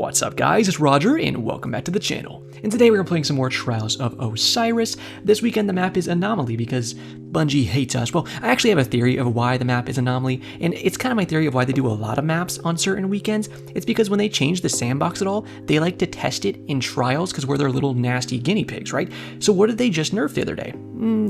What's up guys, it's Roger and welcome back to the channel. And today we're playing some more Trials of Osiris. This weekend the map is Anomaly because Bungie hates us. Well, I actually have a theory of why the map is Anomaly, and it's kind of my theory of why they do a lot of maps on certain weekends. It's because when they change the sandbox at all, they like to test it in Trials because we're their little nasty guinea pigs, right? So what did they just nerf the other day?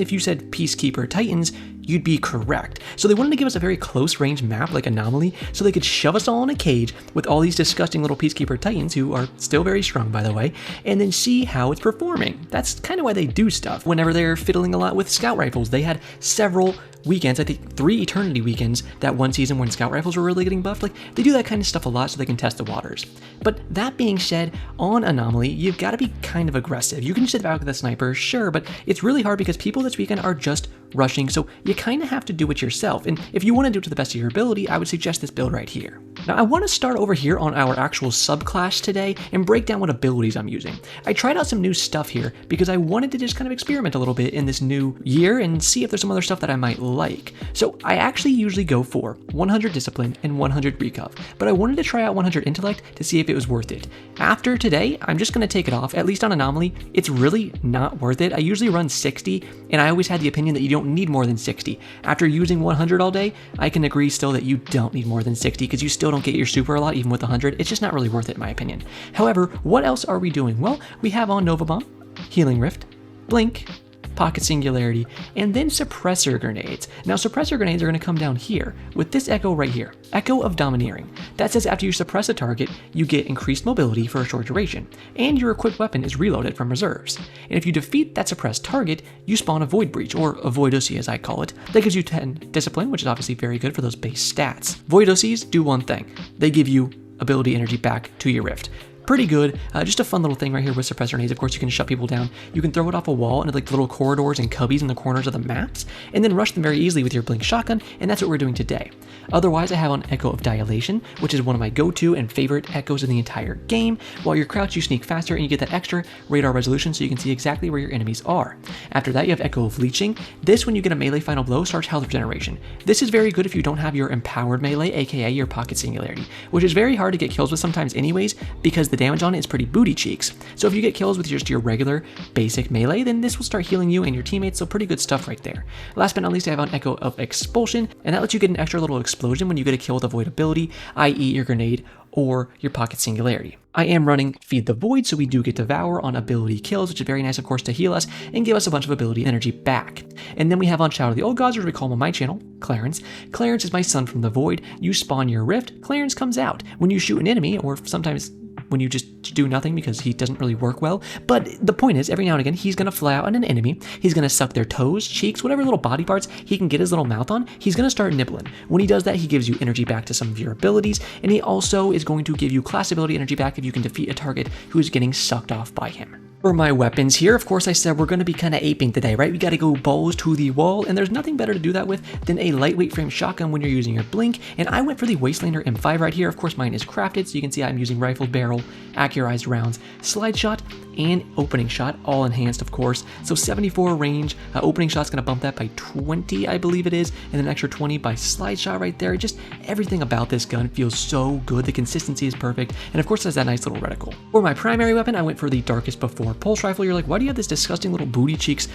If you said Peacekeeper Titans, you'd be correct. So they wanted to give us a very close range map like Anomaly so they could shove us all in a cage with all these disgusting little Peacekeeper Titans, who are still very strong by the way, and then see how it's performing. That's kind of why they do stuff. Whenever they're fiddling a lot with scout rifles, they had several weekends, I think 3 Eternity weekends that one season when scout rifles were really getting buffed. Like, they do that kind of stuff a lot so they can test the waters. But that being said, on Anomaly, you've got to be kind of aggressive. You can sit back with a sniper, sure, but it's really hard because people this weekend are just rushing, so you kind of have to do it yourself. And if you want to do it to the best of your ability, I would suggest this build right here. Now, I want to start over here on our actual subclass today and break down what abilities I'm using. I tried out some new stuff here because I wanted to just kind of experiment a little bit in this new year and see if there's some other stuff that I might like. So I actually usually go for 100 Discipline and 100 Recov, but I wanted to try out 100 Intellect to see if it was worth it. After today, I'm just going to take it off, at least on Anomaly. It's really not worth it. I usually run 60, and I always had the opinion that you don't need more than 60. After using 100 all day, I can agree still that you don't need more than 60 because you still don't get your super a lot even with 100. It's just not really worth it in my opinion. However, what else are we doing? Well, we have on Nova Bomb, Healing Rift, Blink, Pocket Singularity, and then Suppressor Grenades. Now, Suppressor Grenades are going to come down here with this echo right here, Echo of Domineering. That says after you suppress a target, you get increased mobility for a short duration, and your equipped weapon is reloaded from reserves. And if you defeat that suppressed target, you spawn a Void Breach, or a Void OC as I call it. That gives you 10 Discipline, which is obviously very good for those base stats. Void OCs do one thing. They give you ability energy back to your Rift. Pretty good. Just a fun little thing right here with Suppressor Grenades. Of course, you can shut people down. You can throw it off a wall into like little corridors and cubbies in the corners of the maps, and then rush them very easily with your Blink Shotgun, and that's what we're doing today. Otherwise, I have on Echo of Dilation, which is one of my go-to and favorite echoes in the entire game. While you're crouched, you sneak faster, and you get that extra radar resolution so you can see exactly where your enemies are. After that, you have Echo of Leeching. This, when you get a melee final blow, starts health regeneration. This is very good if you don't have your empowered melee, aka your Pocket Singularity, which is very hard to get kills with sometimes anyways, because the damage on it is pretty booty cheeks. So if you get kills with just your regular basic melee, then this will start healing you and your teammates, so pretty good stuff right there. Last but not least, I have on Echo of Expulsion, and that lets you get an extra little explosion when you get a kill with a Void ability, i.e. your grenade or your Pocket Singularity. I am running Feed the Void, so we do get Devour on ability kills, which is very nice, of course, to heal us and give us a bunch of ability energy back. And then we have on Shadow of the Old Gods, or we call him on my channel, Clarence. Clarence is my son from the Void. You spawn your Rift, Clarence comes out. When you shoot an enemy, or sometimes when you just do nothing because he doesn't really work well. But the point is, every now and again, he's going to fly out on an enemy. He's going to suck their toes, cheeks, whatever little body parts he can get his little mouth on. He's going to start nibbling. When he does that, he gives you energy back to some of your abilities, and he also is going to give you class ability energy back if you can defeat a target who is getting sucked off by him. For my weapons here, of course, I said we're going to be kind of aping today, right? We got to go balls to the wall, and there's nothing better to do that with than a lightweight frame shotgun when you're using your Blink, and I went for the Wastelander M5 right here. Of course, mine is crafted, so you can see I'm using rifled barrel, accurized rounds, slide shot, and opening shot, all enhanced, of course. So 74 range, opening shot's going to bump that by 20, I believe it is, and an extra 20 by slide shot right there. Just everything about this gun feels so good. The consistency is perfect, and of course, it has that nice little reticle. For my primary weapon, I went for the Darkest Before pulse rifle. You're like, why do you have this disgusting little booty cheeks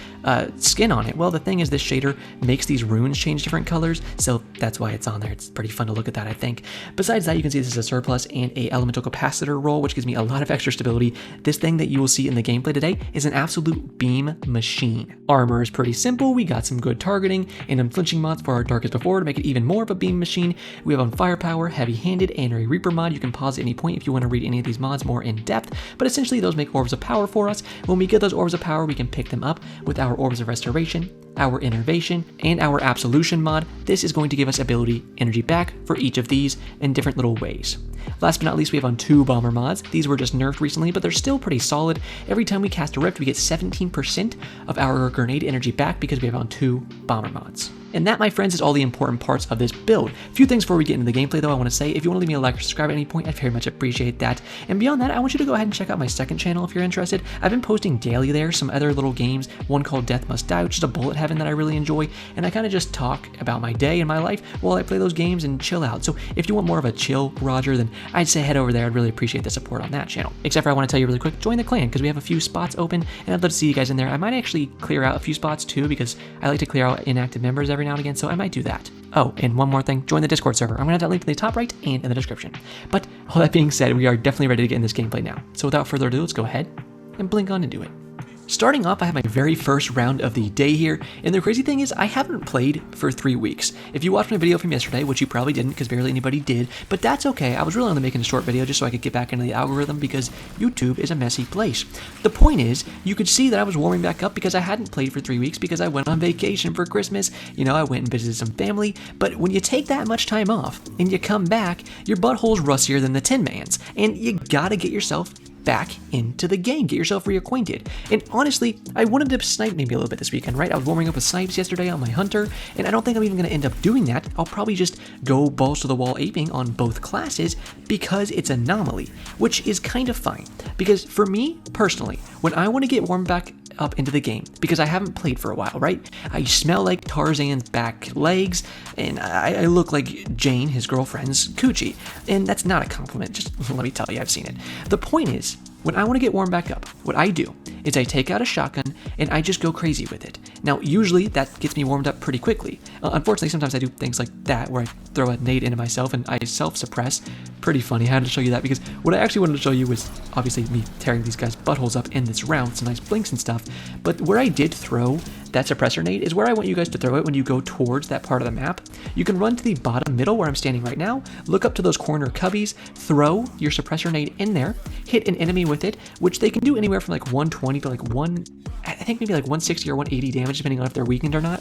skin on it? Well, the thing is, this shader makes these runes change different colors, so that's why it's on there. It's pretty fun to look at that, I think. Besides that, you can see this is a surplus and a elemental capacitor roll, which gives me a lot of extra stability. This thing that you will see in the gameplay today is an absolute beam machine. Armor is pretty simple. We got some good targeting and unflinching mods for our Darkest Before to make it even more of a beam machine. We have on firepower, heavy-handed, and a Reaper mod. You can pause at any point if you want to read any of these mods more in depth, but essentially those make orbs of power for us. When we get those orbs of power, we can pick them up with our orbs of restoration, our innervation, and our absolution mod. This is going to give us ability energy back for each of these in different little ways. Last but not least, we have on 2 bomber mods. These were just nerfed recently, but they're still pretty solid. Every time we cast a rift, we get 17% of our grenade energy back because we have on 2 bomber mods. And that, my friends, is all the important parts of this build. A few things before we get into the gameplay, though, I want to say, if you want to leave me a like or subscribe at any point, I'd very much appreciate that. And beyond that, I want you to go ahead and check out my second channel if you're interested. I've been posting daily there some other little games, one called Death Must Die, which is a bullet hell heaven that I really enjoy, and I kind of just talk about my day and my life while I play those games and chill out. So if you want more of a chill Roger, then I'd say head over there. I'd really appreciate the support on that channel. Except for I want to tell you really quick, join the clan, because we have a few spots open, and I'd love to see you guys in there. I might actually clear out a few spots too, because I like to clear out inactive members every now and again, so I might do that. Oh, and one more thing, join the Discord server. I'm going to have that link in the top right and in the description. But all that being said, we are definitely ready to get in this gameplay now. So without further ado, let's go ahead and blink on into it. Starting off, I have my very first round of the day here, and the crazy thing is I haven't played for 3 weeks. If you watched my video from yesterday, which you probably didn't because barely anybody did, but that's okay. I was really only making a short video just so I could get back into the algorithm because YouTube is a messy place. The point is, you could see that I was warming back up because I hadn't played for 3 weeks because I went on vacation for Christmas. You know, I went and visited some family, but when you take that much time off and you come back, your butthole's rustier than the Tin Man's, and you gotta get yourself back into the game, get yourself reacquainted. And honestly, I wanted to snipe maybe a little bit this weekend, right? I was warming up with snipes yesterday on my hunter, and I don't think I'm even going to end up doing that. I'll probably just go balls to the wall aping on both classes because it's Anomaly, which is kind of fine. Because for me, personally, when I want to get warmed back up into the game, because I haven't played for a while, right? I smell like Tarzan's back legs, and I look like Jane, his girlfriend's coochie. And that's not a compliment, just let me tell you, I've seen it. The point is, when I want to get warmed back up, what I do is I take out a shotgun and I just go crazy with it. Now, usually that gets me warmed up pretty quickly. Unfortunately, sometimes I do things like that where I throw a nade into myself and I self-suppress. Pretty funny. I had to show you that because what I actually wanted to show you was obviously me tearing these guys' buttholes up in this round, some nice blinks and stuff. But where I did throw that suppressor nade is where I want you guys to throw it when you go towards that part of the map. You can run to the bottom middle where I'm standing right now, look up to those corner cubbies, throw your suppressor nade in there, hit an enemy with it, which they can do anywhere from like 120 to like I think maybe like 160 or 180 damage depending on if they're weakened or not,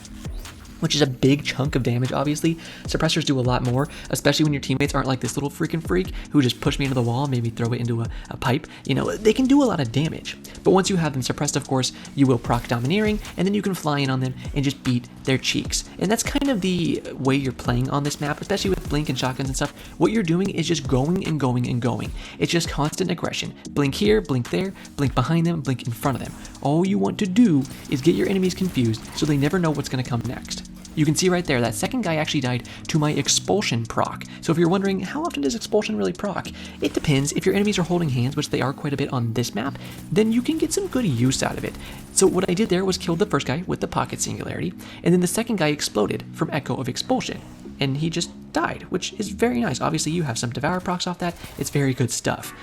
which is a big chunk of damage, obviously. Suppressors do a lot more, especially when your teammates aren't like this little freaking freak who just pushed me into the wall and made me throw it into a pipe. You know, they can do a lot of damage. But once you have them suppressed, of course, you will proc Domineering, and then you can fly in on them and just beat their cheeks. And that's kind of the way you're playing on this map, especially with blink and shotguns and stuff. What you're doing is just going and going and going. It's just constant aggression. Blink here, blink there, blink behind them, blink in front of them. All you want to do is get your enemies confused so they never know what's going to come next. You can see right there, that second guy actually died to my expulsion proc. So if you're wondering, how often does expulsion really proc? It depends. If your enemies are holding hands, which they are quite a bit on this map, then you can get some good use out of it. So what I did there was kill the first guy with the pocket singularity, and then the second guy exploded from Echo of Expulsion, and he just died, which is very nice. Obviously, you have some Devour procs off that. It's very good stuff.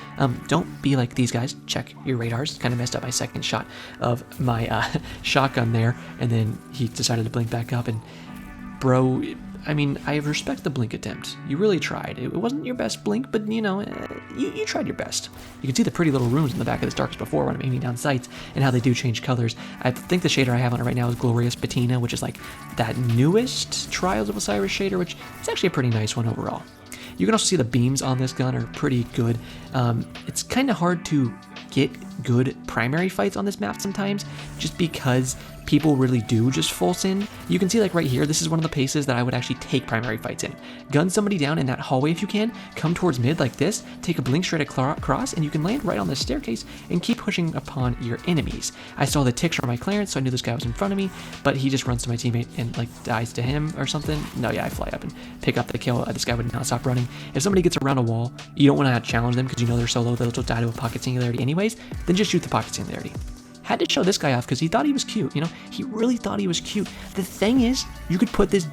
Don't be like these guys. Check your radars. Kind of messed up my second shot of my shotgun there, and then he decided to blink back up, and bro, I mean, I respect the blink attempt. You really tried. It wasn't your best blink, but you know, you tried your best. You can see the pretty little runes in the back of this Darkest Before when I'm aiming down sights and how they do change colors. I think the shader I have on it right now is Glorious Patina, which is like that newest Trials of Osiris shader, which is actually a pretty nice one overall. You can also see the beams on this gun are pretty good. It's kind of hard to get good primary fights on this map sometimes, just because people really do just full send. You can see like right here, this is one of the places that I would actually take primary fights in. Gun somebody down in that hallway if you can, come towards mid like this, take a blink straight across, and you can land right on the staircase and keep pushing upon your enemies. I saw the ticks from my clearance, so I knew this guy was in front of me, but he just runs to my teammate and like dies to him or something. No, yeah, I fly up and pick up the kill. This guy would not stop running. If somebody gets around a wall, you don't want to challenge them because you know they're so low they'll just die to a pocket singularity anyways, then just shoot the pocket singularity. Had to show this guy off because he thought he was cute, you know? He really thought he was cute. The thing is, you could put this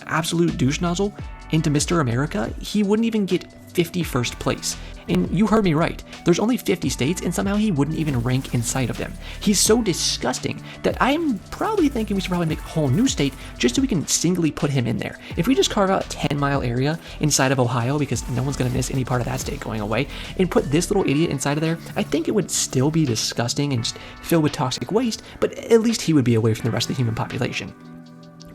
absolute douche nozzle into Mr. America, he wouldn't even get 51st place. And you heard me right. There's only 50 states, and somehow he wouldn't even rank inside of them. He's so disgusting that I'm probably thinking we should probably make a whole new state just so we can singly put him in there. If we just carve out a 10-mile area inside of Ohio, because no one's going to miss any part of that state going away, and put this little idiot inside of there, I think it would still be disgusting and just filled with toxic waste, but at least he would be away from the rest of the human population.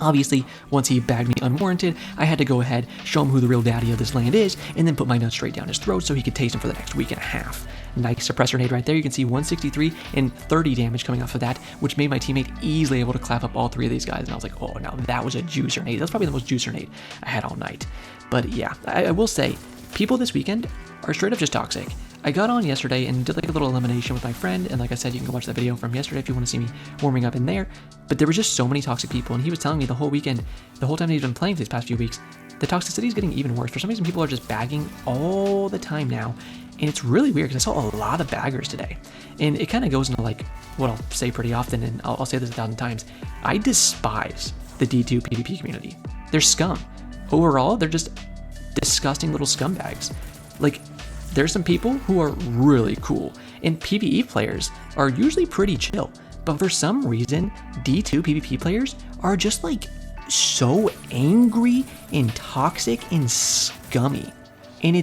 Obviously, once he bagged me unwarranted, I had to go ahead, show him who the real daddy of this land is, and then put my nuts straight down his throat so he could taste him for the next week and a half. Nice suppressor nade right there. You can see 163 and 30 damage coming off of that, which made my teammate easily able to clap up all three of these guys. And I was like, oh, now that was a juicer nade. That's probably the most juicer nade I had all night. But yeah, I will say, people this weekend are straight up just toxic. I got on yesterday and did like a little elimination with my friend, and like I said, you can go watch that video from yesterday if you want to see me warming up in there. But there was just so many toxic people, and he was telling me the whole weekend, the whole time he's been playing for these past few weeks, the toxicity is getting even worse. For some reason, people are just bagging all the time now, and it's really weird because I saw a lot of baggers today. And it kind of goes into like what I'll say pretty often, and I'll say this 1,000 times. I despise the D2 PvP community. They're scum. Overall, they're just disgusting little scumbags. Like, there's some people who are really cool, and PvE players are usually pretty chill, but for some reason, D2 PvP players are just like so angry and toxic and scummy. And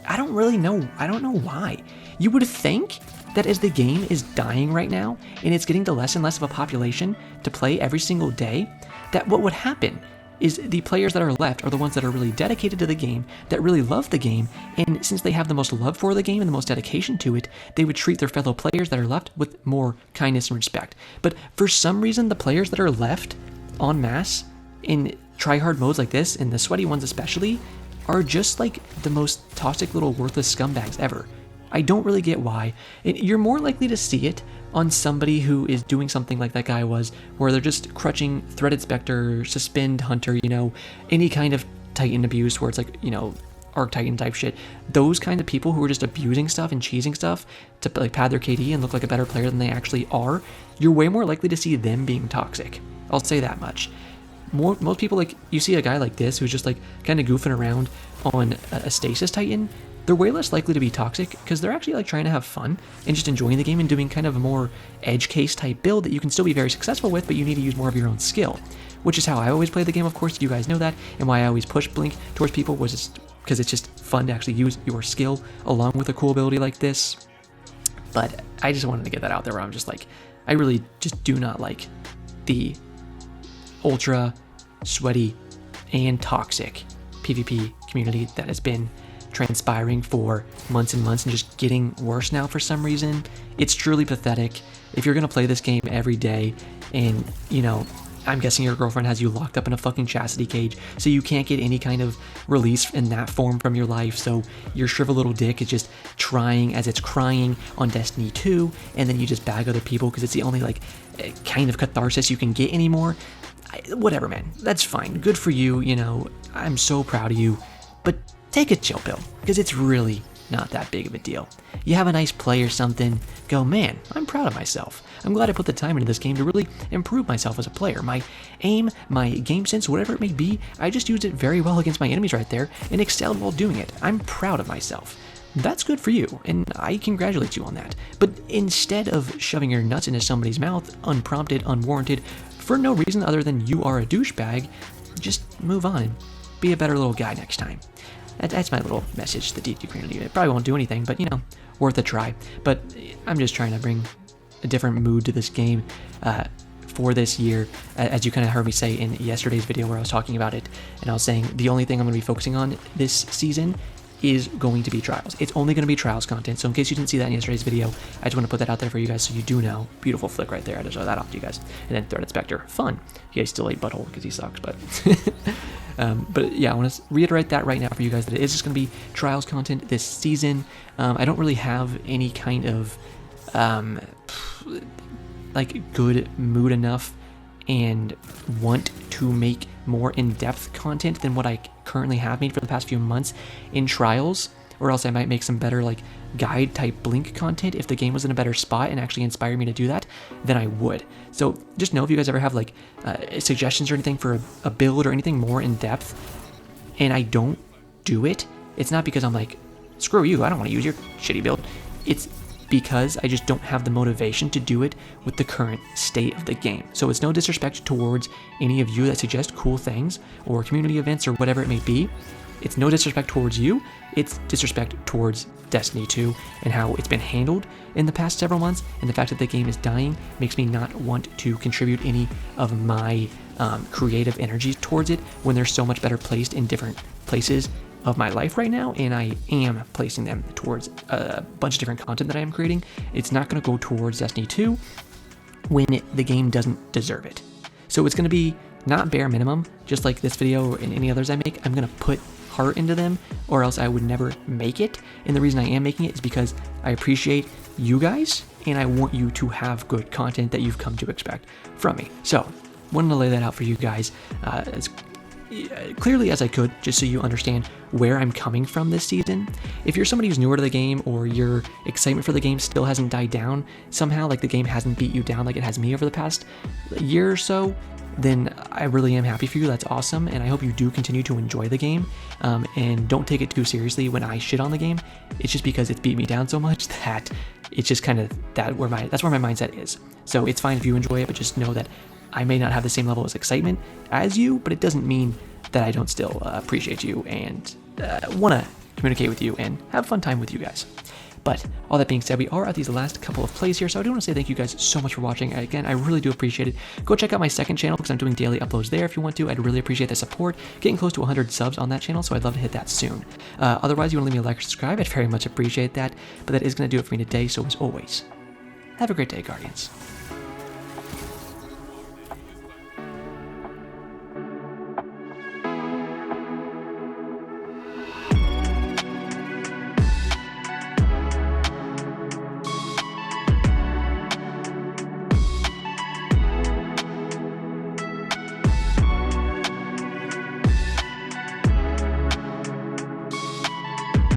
I don't know why. You would think that as the game is dying right now, and it's getting to less and less of a population to play every single day, that what would happen is the players that are left are the ones that are really dedicated to the game, that really love the game, and since they have the most love for the game and the most dedication to it, they would treat their fellow players that are left with more kindness and respect. But for some reason, the players that are left en masse in tryhard modes like this, and the sweaty ones especially, are just like the most toxic little worthless scumbags ever. I don't really get why. You're more likely to see it on somebody who is doing something like that guy was, where they're just crutching Threaded Spectre, Suspend Hunter, any kind of Titan abuse where it's like, Arc Titan type shit. Those kind of people who are just abusing stuff and cheesing stuff to like pad their KD and look like a better player than they actually are, you're way more likely to see them being toxic. I'll say that much. Most people, like, you see a guy like this who's just like kind of goofing around on a Stasis Titan, they're way less likely to be toxic because they're actually like trying to have fun and just enjoying the game and doing kind of a more edge case type build that you can still be very successful with, but you need to use more of your own skill, which is how I always play the game, of course. You guys know that, and why I always push Blink towards people was just because it's just fun to actually use your skill along with a cool ability like this. But I just wanted to get that out there where I'm just like, I really just do not like the ultra sweaty and toxic PvP community that has been transpiring for months and months and just getting worse now for some reason. It's truly pathetic. If you're gonna play this game every day and, I'm guessing your girlfriend has you locked up in a fucking chastity cage, so you can't get any kind of release in that form from your life, so your shriveled little dick is just trying as it's crying on Destiny 2, and then you just bag other people because it's the only, like, kind of catharsis you can get anymore. Whatever, man. That's fine. Good for you, I'm so proud of you, but take a chill pill, because it's really not that big of a deal. You have a nice play or something, go, man, I'm proud of myself. I'm glad I put the time into this game to really improve myself as a player. My aim, my game sense, whatever it may be, I just used it very well against my enemies right there and excelled while doing it. I'm proud of myself. That's good for you, and I congratulate you on that. But instead of shoving your nuts into somebody's mouth, unprompted, unwarranted, for no reason other than you are a douchebag, just move on and be a better little guy next time. That's my little message to the D2 community. It probably won't do anything, but, worth a try. But I'm just trying to bring a different mood to this game for this year, as you kind of heard me say in yesterday's video where I was talking about it, and I was saying the only thing I'm going to be focusing on this season is going to be Trials. It's only going to be Trials content, so in case you didn't see that in yesterday's video, I just want to put that out there for you guys so you do know. Beautiful flick right there. I just showed that off to you guys. And then Threaded Spectre. Fun. You guys still ate Butthole because he sucks, but... but yeah, I want to reiterate that right now for you guys that it is just going to be Trials content this season. I don't really have any kind of good mood enough and want to make more in-depth content than what I currently have made for the past few months in Trials, or else I might make some better guide type Blink content if the game was in a better spot and actually inspired me to do that, then I would. So just know if you guys ever have suggestions or anything for a build or anything more in depth and I don't do it, it's not because I'm like, screw you, I don't want to use your shitty build. It's because I just don't have the motivation to do it with the current state of the game. So it's no disrespect towards any of you that suggest cool things or community events or whatever it may be. It's no disrespect towards you, it's disrespect towards Destiny 2 and how it's been handled in the past several months, and the fact that the game is dying makes me not want to contribute any of my creative energy towards it when they're so much better placed in different places of my life right now, and I am placing them towards a bunch of different content that I am creating. It's not going to go towards Destiny 2 when the game doesn't deserve it. So it's going to be not bare minimum, just like this video and any others I make. I'm going to put heart into them, or else I would never make it. And the reason I am making it is because I appreciate you guys, and I want you to have good content that you've come to expect from me. So, wanted to lay that out for you guys as clearly as I could, just so you understand where I'm coming from this season. If you're somebody who's newer to the game, or your excitement for the game still hasn't died down somehow, like the game hasn't beat you down like it has me over the past year or so, then I really am happy for you. That's awesome, and I hope you do continue to enjoy the game, and don't take it too seriously when I shit on the game. It's just because it's beat me down so much that it's just kind of that's where my mindset is. So it's fine if you enjoy it, but just know that I may not have the same level of excitement as you, but it doesn't mean that I don't still appreciate you and want to communicate with you and have a fun time with you guys. But all that being said, we are at these last couple of plays here, so I do want to say thank you guys so much for watching. Again, I really do appreciate it. Go check out my second channel because I'm doing daily uploads there if you want to. I'd really appreciate the support. Getting close to 100 subs on that channel, so I'd love to hit that soon. Otherwise, you want to leave me a like or subscribe, I'd very much appreciate that. But that is going to do it for me today, so as always, have a great day, Guardians.